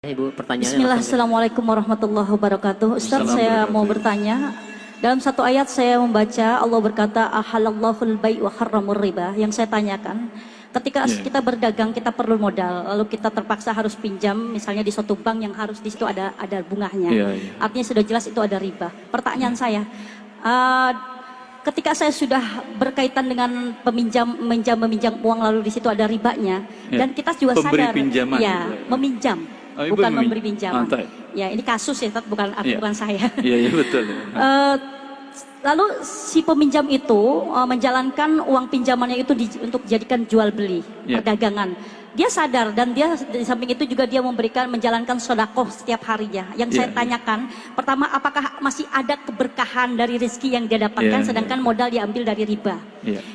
Ibu, pertanyaannya Bismillah, langsung. Assalamualaikum warahmatullahi wabarakatuh. Ustaz, saya mau bertanya. Dalam satu ayat saya membaca Allah berkata ahalallahul bai' wa harramur riba. Yang saya tanyakan, ketika kita berdagang kita perlu modal, lalu kita terpaksa harus pinjam misalnya di suatu bank yang harus di situ ada bunganya. Artinya sudah jelas itu ada riba. Pertanyaan saya, ketika saya sudah berkaitan dengan meminjam uang lalu di situ ada ribanya, dan kita juga sadar meminjam. Bukan memberi pinjaman. Ya, ini kasus ya, bukan saya. Iya, betul. Lalu si peminjam itu menjalankan uang pinjamannya itu untuk dijadikan jual beli, perdagangan. Dia sadar dan dia di samping itu juga dia menjalankan sedekah setiap harinya. Yang saya tanyakan, pertama, apakah masih ada keberkahan dari rezeki yang dia dapatkan sedangkan modal diambil dari riba?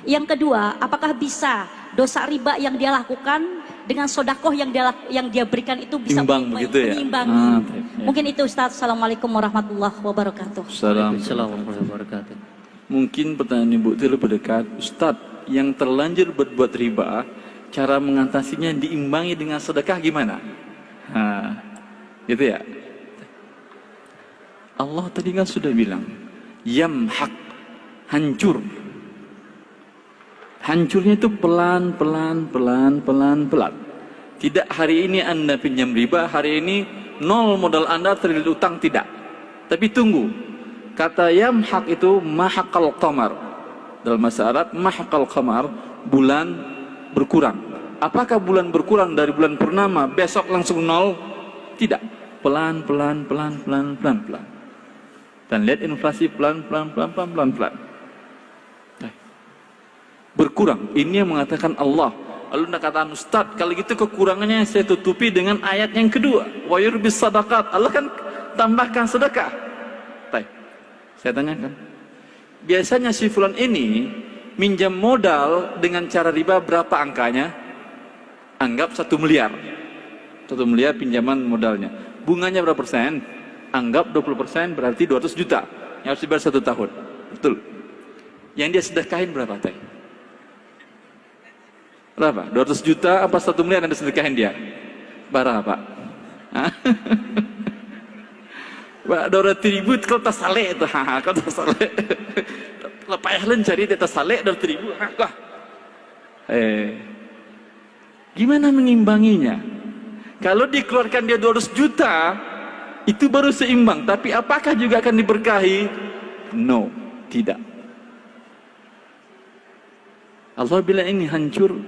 Yang kedua, apakah bisa dosa riba yang dia lakukan dengan sodakoh yang dia berikan itu bisa menyimbangi? Mungkin itu, Ustaz. Assalamualaikum warahmatullahi wabarakatuh. Assalamualaikum warahmatullahi wabarakatuh. Mungkin pertanyaan Ibu itu lebih dekat. Ustaz, yang terlanjur berbuat riba, cara mengatasinya diimbangi dengan sedekah gimana? Gitu ya. Allah tadi kan sudah bilang, yamhaq, hancur. Hancurnya itu pelan. Tidak hari ini Anda pinjam riba, hari ini nol modal Anda terlilit utang, tidak. Tapi tunggu. Kata yamhaq itu mahaqal qamar. Dalam bahasa Arab, mahaqal qamar, bulan berkurang. Apakah bulan berkurang dari bulan purnama besok langsung nol? Tidak. Pelan. Dan lihat inflasi pelan. Berkurang. Ini yang mengatakan Allah. Lalu anda katakan, Ustaz, kalau gitu kekurangannya saya tutupi dengan ayat yang kedua, wa yurbis sadaqat. Allah kan tambahkan sedekah. Baik. Saya tanyakan, biasanya si fulan ini minjam modal dengan cara riba berapa angkanya? Anggap 1 miliar. 1 miliar pinjaman modalnya. Bunganya berapa persen? Anggap 20%, berarti 200 juta. Yang harus dibayar 1 tahun. Betul. Yang dia sedekahin berapa, Teh? Berapa? 200 juta apa 1 miliar yang disedekahin dia? Berapa? Pak, 200 ribu kalau tak saleh itu. Kalau tak saleh. Lepas yang cari dia tak saleh 200 ribu. Gimana mengimbanginya? Kalau dikeluarkan dia 200 juta, itu baru seimbang. Tapi apakah juga akan diberkahi? No, tidak. Allah bilang ini hancur.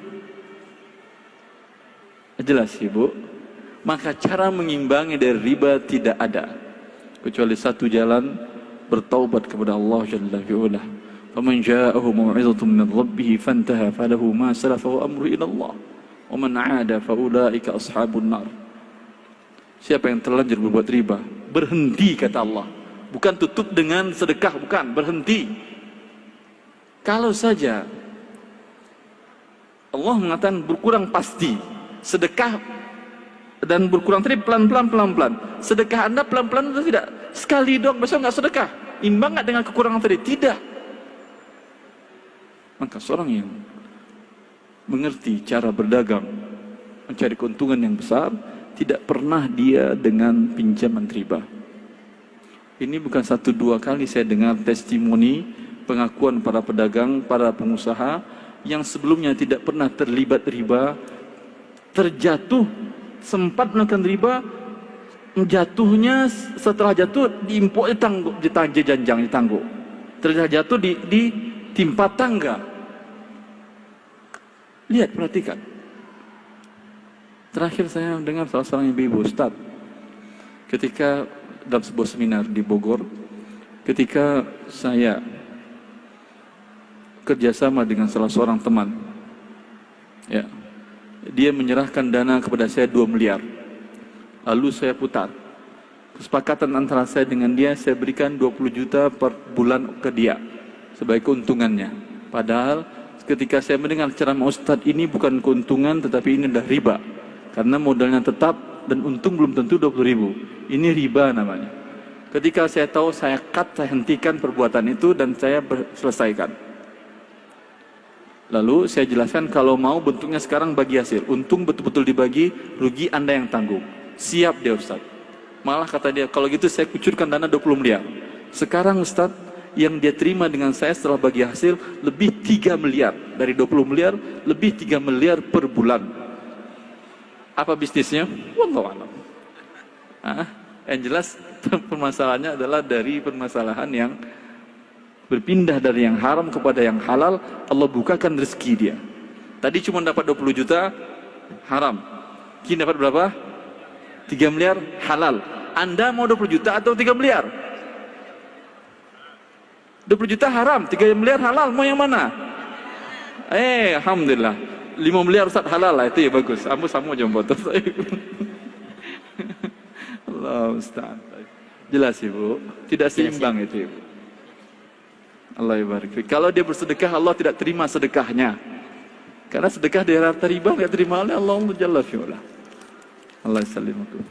Jelas Ibu. Maka cara mengimbangi dari riba tidak ada kecuali satu jalan, bertaubat kepada Allah Jalla fi'ula. Faman ja'ahu mau'izatun min rabbih fantaha falahu ma salafa wa amru ila Allah wa man 'ada fa ulaika ashabun nar. Siapa yang terlanjur berbuat riba, berhenti kata Allah. Bukan tutup dengan sedekah, bukan, berhenti. Kalau saja Allah mengatakan berkurang pasti, sedekah dan berkurang tadi pelan-pelan. Sedekah Anda pelan-pelan atau tidak? Sekali dong, besok nggak sedekah. Imbang nggak dengan kekurangan tadi? Tidak. Maka seorang yang mengerti cara berdagang, mencari keuntungan yang besar, tidak pernah dia dengan pinjaman riba. Ini bukan 1-2 kali saya dengar testimoni pengakuan para pedagang, para pengusaha yang sebelumnya tidak pernah terlibat riba, terjatuh, sempat melakukan riba, jatuhnya setelah jatuh diimpor ditangguh. Terjatuh jatuh di timpa tangga. Lihat, perhatikan. Terakhir saya dengar salah seorang ibu Ustaz, ketika dalam sebuah seminar di Bogor, ketika saya kerjasama dengan salah seorang teman, ya, dia menyerahkan dana kepada saya 2 miliar. Lalu saya putar. Kesepakatan antara saya dengan dia, saya berikan 20 juta per bulan ke dia sebagai keuntungannya. Padahal ketika saya mendengar ceramah Ustadz, ini bukan keuntungan tetapi ini adalah riba. Karena modalnya tetap dan untung belum tentu 20 ribu. Ini riba namanya. Ketika saya tahu, saya hentikan perbuatan itu dan saya selesaikan. Lalu saya jelaskan kalau mau bentuknya sekarang bagi hasil. Untung betul-betul dibagi, rugi Anda yang tanggung. Siap dia Ustaz. Malah kata dia, kalau gitu saya kucurkan dana 20 miliar. Sekarang Ustaz, yang dia terima dengan saya setelah bagi hasil lebih 3 miliar. Dari 20 miliar, lebih 3 miliar per bulan. Apa bisnisnya? Wallahu a'lam. Yang jelas permasalahannya adalah dari permasalahan yang berpindah dari yang haram kepada yang halal. Allah bukakan rezeki dia. Tadi cuma dapat 20 juta haram. Kini dapat berapa? 3 miliar halal. Anda mau 20 juta atau 3 miliar? 20 juta haram, 3 miliar halal, mau yang mana? Alhamdulillah. 5 miliar Ustaz halal lah, itu ya bagus. Sama aja buat Allah Ustaz. Jelas Ibu, tidak seimbang itu Ibu. Allah ibarik. Kalau dia bersedekah, Allah tidak terima sedekahnya. Karena sedekah dari harta riba tidak terima oleh Allah Jalla fi'ula. Allah sallimakum.